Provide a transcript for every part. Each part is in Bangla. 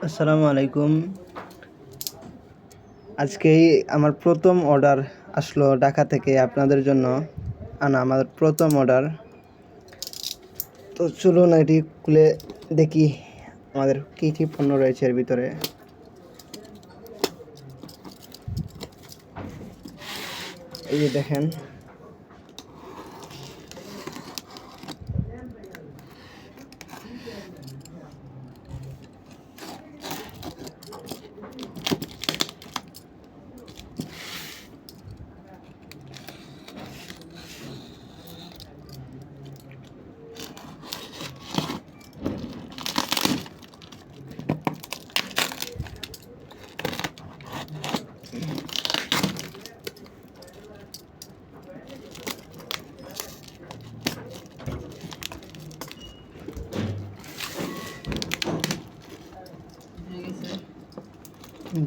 আসসালামু আলাইকুম। আজকেই আমার প্রথম অর্ডার আসলো ঢাকা থেকে আপনাদের জন্য। আমার প্রথম অর্ডার। তো চলুন এটি খুলে দেখি আমাদের কী কী পণ্য রয়েছে এর ভিতরে। এই যে দেখেন,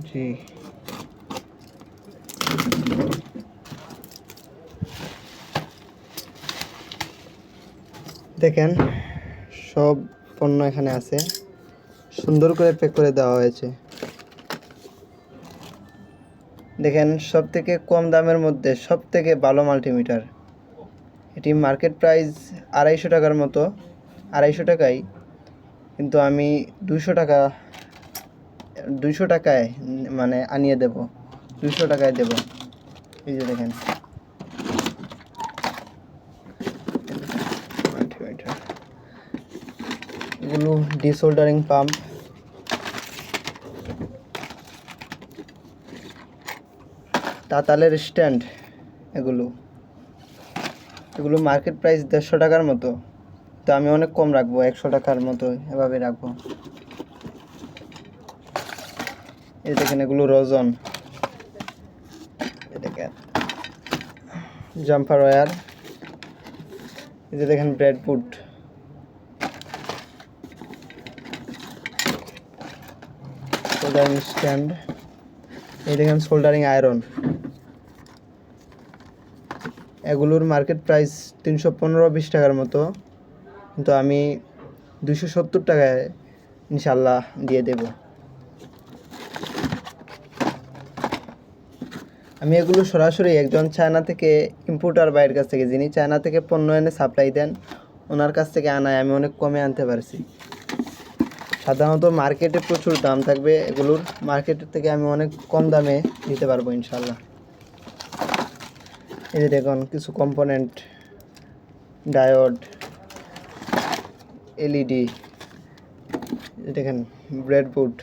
জি দেখেন, সব পণ্য এখানে আছে, সুন্দর করে প্যাক করে দেওয়া হয়েছে। দেখেন, সব থেকে কম দামের মধ্যে সব থেকে ভালো মাল্টিমিটার। এটি মার্কেট প্রাইস 250 টাকার মতো, 250 টাকায়, কিন্তু আমি 200 টাকায় মানে আনিয়ে দেব, 200 টাকায় দেব। এই যে দেখেন, মাল্টিমিটার, এগুলো ডিসোল্ডারিং পাম্প, তাতালের স্ট্যান্ড, এগুলো মার্কেট প্রাইস 150 টাকার মতো, তো আমি অনেক কম রাখবো, 100 টাকার মতো এভাবে রাখবো। এই দেখেন, এগুলো রজন, দেখেন জাম্পার ওয়্যার, এই যে দেখেন ব্রেডবোর্ড, সোল্ডারিং স্ট্যান্ড, এই দেখেন সোল্ডারিং আয়রন। এগুলোর মার্কেট প্রাইস 315-20 টাকার মতো, কিন্তু আমি 270 টাকায় ইনশাল্লাহ দিয়ে দেব। আমি এগুলো সরাসরি একজন চায়না থেকে ইম্পোর্টার ভাইয়ের কাছ থেকে, যিনি চায়না থেকে পণ্য এনে সাপ্লাই দেন, ওনার কাছ থেকে আনায় আমি অনেক কমে আনতে পারছি। সাধারণত মার্কেটে প্রচুর দাম থাকবে এগুলোর, মার্কেটের থেকে আমি অনেক কম দামে দিতে পারবো ইনশাল্লাহ। এই যে দেখুন কিছু কম্পোনেন্ট, ডায়োড, এলইডি, দেখেন ব্রেডবোর্ড,